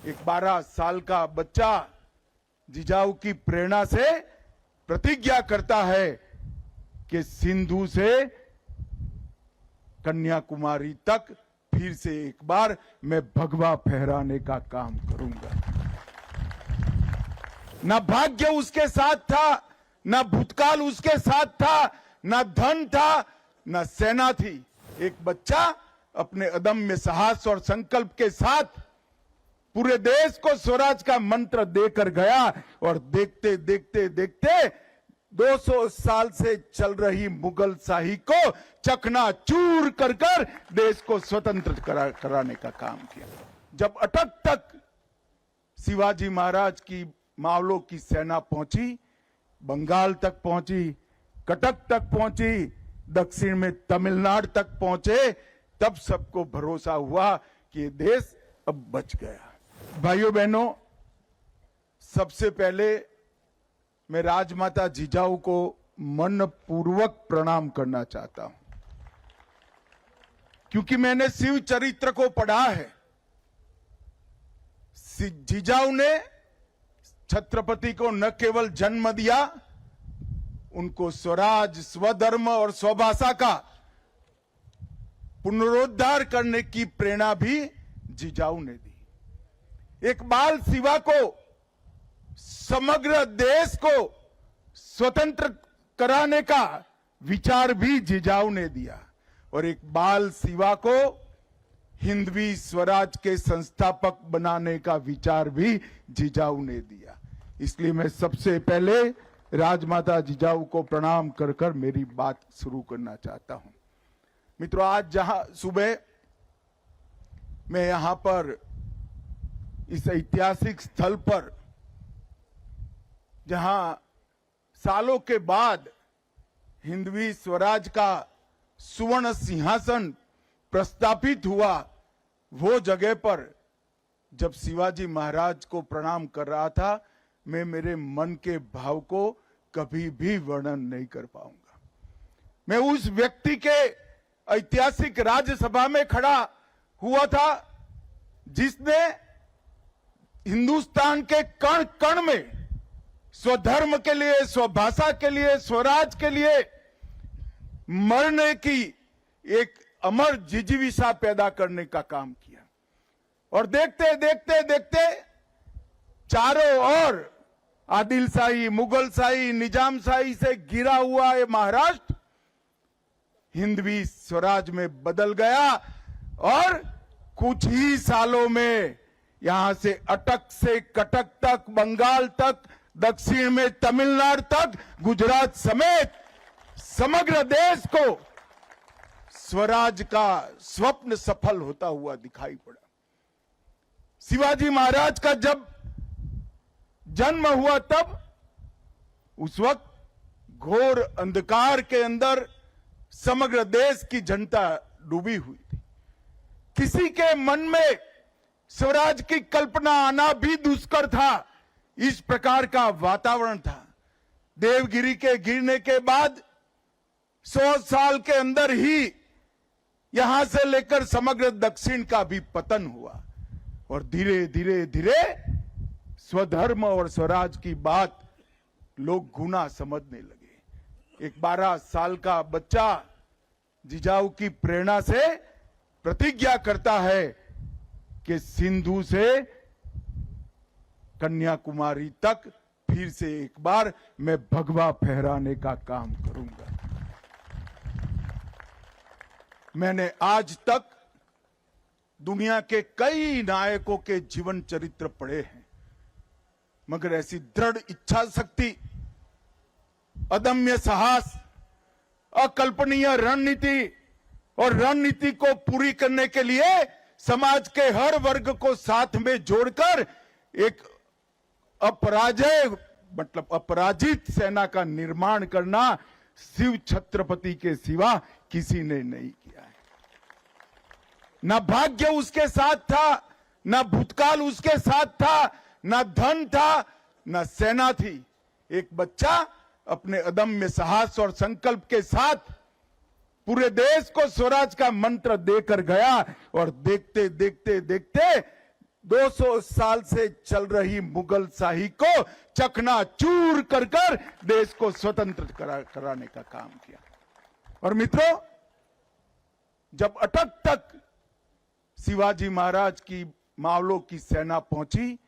एक 12 साल का बच्चा जिजाऊ की प्रेरणा से प्रतिज्ञा करता है कि सिंधु से कन्याकुमारी तक फिर से एक बार मैं भगवा फहराने का काम करूंगा। ना भाग्य उसके साथ था, ना भूतकाल उसके साथ था, ना धन था, ना सेना थी। एक बच्चा अपने अदम्य साहस और संकल्प के साथ पूरे देश को स्वराज का मंत्र देकर गया और देखते देखते देखते 200 साल से चल रही मुगल शाही को चकनाचूर कर कर देश को स्वतंत्र कराने का काम किया। जब अटक तक शिवाजी महाराज की मावलों की सेना पहुंची, बंगाल तक पहुंची, कटक तक पहुंची, दक्षिण में तमिलनाडु तक पहुंचे, तब सबको भरोसा हुआ कि ये देश अब बच गया। भाइयों बहनों, सबसे पहले मैं राजमाता जिजाऊ को मनपूर्वक प्रणाम करना चाहता हूं, क्योंकि मैंने शिव चरित्र को पढ़ा है। जिजाऊ ने छत्रपति को न केवल जन्म दिया, उनको स्वराज, स्वधर्म और स्वभाषा का पुनरुद्धार करने की प्रेरणा भी जिजाऊ ने दी। एक बाल शिवा को, समग्र देश को स्वतंत्र कराने का विचार भी जिजाऊ ने दिया और एक बाल शिवा को हिंदवी स्वराज के संस्थापक बनाने का विचार भी जिजाऊ ने दिया। इसलिए मैं सबसे पहले राजमाता जिजाऊ को प्रणाम कर कर मेरी बात शुरू करना चाहता हूं। मित्रों, आज जहां सुबह मैं यहां पर इस ऐतिहासिक स्थल पर, जहां सालों के बाद हिंदवी स्वराज का सुवर्ण सिंहासन प्रस्थापित हुआ, वो जगह पर जब शिवाजी महाराज को प्रणाम कर रहा था, मैं मेरे मन के भाव को कभी भी वर्णन नहीं कर पाऊंगा। मैं उस व्यक्ति के ऐतिहासिक राज्यसभा में खड़ा हुआ था जिसने हिंदुस्तान के कण कण में स्वधर्म के लिए, स्वभाषा के लिए, स्वराज के लिए मरने की एक अमर जिजीविषा पैदा करने का काम किया। और देखते देखते देखते चारों ओर आदिलशाही, मुगलशाही, निजामशाही से घिरा हुआ ये महाराष्ट्र हिंदवी स्वराज में बदल गया और कुछ ही सालों में यहां से अटक से कटक तक, बंगाल तक, दक्षिण में तमिलनाडु तक, गुजरात समेत समग्र देश को स्वराज का स्वप्न सफल होता हुआ दिखाई पड़ा। शिवाजी महाराज का जब जन्म हुआ, तब उस वक्त घोर अंधकार के अंदर समग्र देश की जनता डूबी हुई थी। किसी के मन में स्वराज की कल्पना आना भी दुष्कर था। इस प्रकार का वातावरण था। देवगिरी के गिरने के बाद 100 साल के अंदर ही यहां से लेकर समग्र दक्षिण का भी पतन हुआ और धीरे धीरे धीरे स्वधर्म और स्वराज की बात लोग गुना समझने लगे। एक 12 साल का बच्चा जिजाऊ की प्रेरणा से प्रतिज्ञा करता है कि सिंधु से कन्याकुमारी तक फिर से एक बार मैं भगवा फहराने का काम करूंगा। मैंने आज तक दुनिया के कई नायकों के जीवन चरित्र पढ़े हैं, मगर ऐसी दृढ़ इच्छा शक्ति, अदम्य साहस, अकल्पनीय रणनीति और रणनीति को पूरी करने के लिए समाज के हर वर्ग को साथ में जोड़कर एक अपराजित सेना का निर्माण करना शिव छत्रपति के सिवा किसी ने नहीं किया है। ना भाग्य उसके साथ था, ना भूतकाल उसके साथ था, ना धन था, ना सेना थी। एक बच्चा अपने अदम्य साहस और संकल्प के साथ पूरे देश को स्वराज का मंत्र देकर गया और देखते देखते देखते 200 साल से चल रही मुगल शाही को चकनाचूर कर कर देश को स्वतंत्र कराने का काम किया। और मित्रों, जब अटक तक शिवाजी महाराज की मावलों की सेना पहुंची,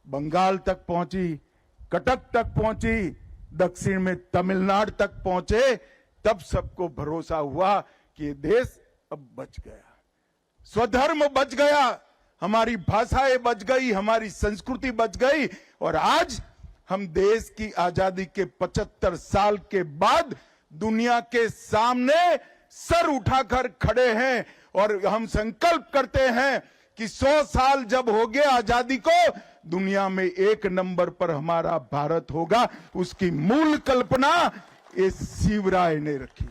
बंगाल तक पहुंची, कटक तक पहुंची, दक्षिण में तमिलनाडु तक पहुंचे, तब सबको भरोसा हुआ कि ये देश अब बच गया, स्वधर्म बच गया, हमारी भाषाएं बच गई, हमारी संस्कृति बच गई। और आज हम देश की आजादी के 75 साल के बाद दुनिया के सामने सर उठाकर खड़े हैं और हम संकल्प करते हैं कि 100 साल जब हो गए आजादी को, दुनिया में 1 नंबर पर हमारा भारत होगा। उसकी मूल कल्पना इस शिवराय ने रखी।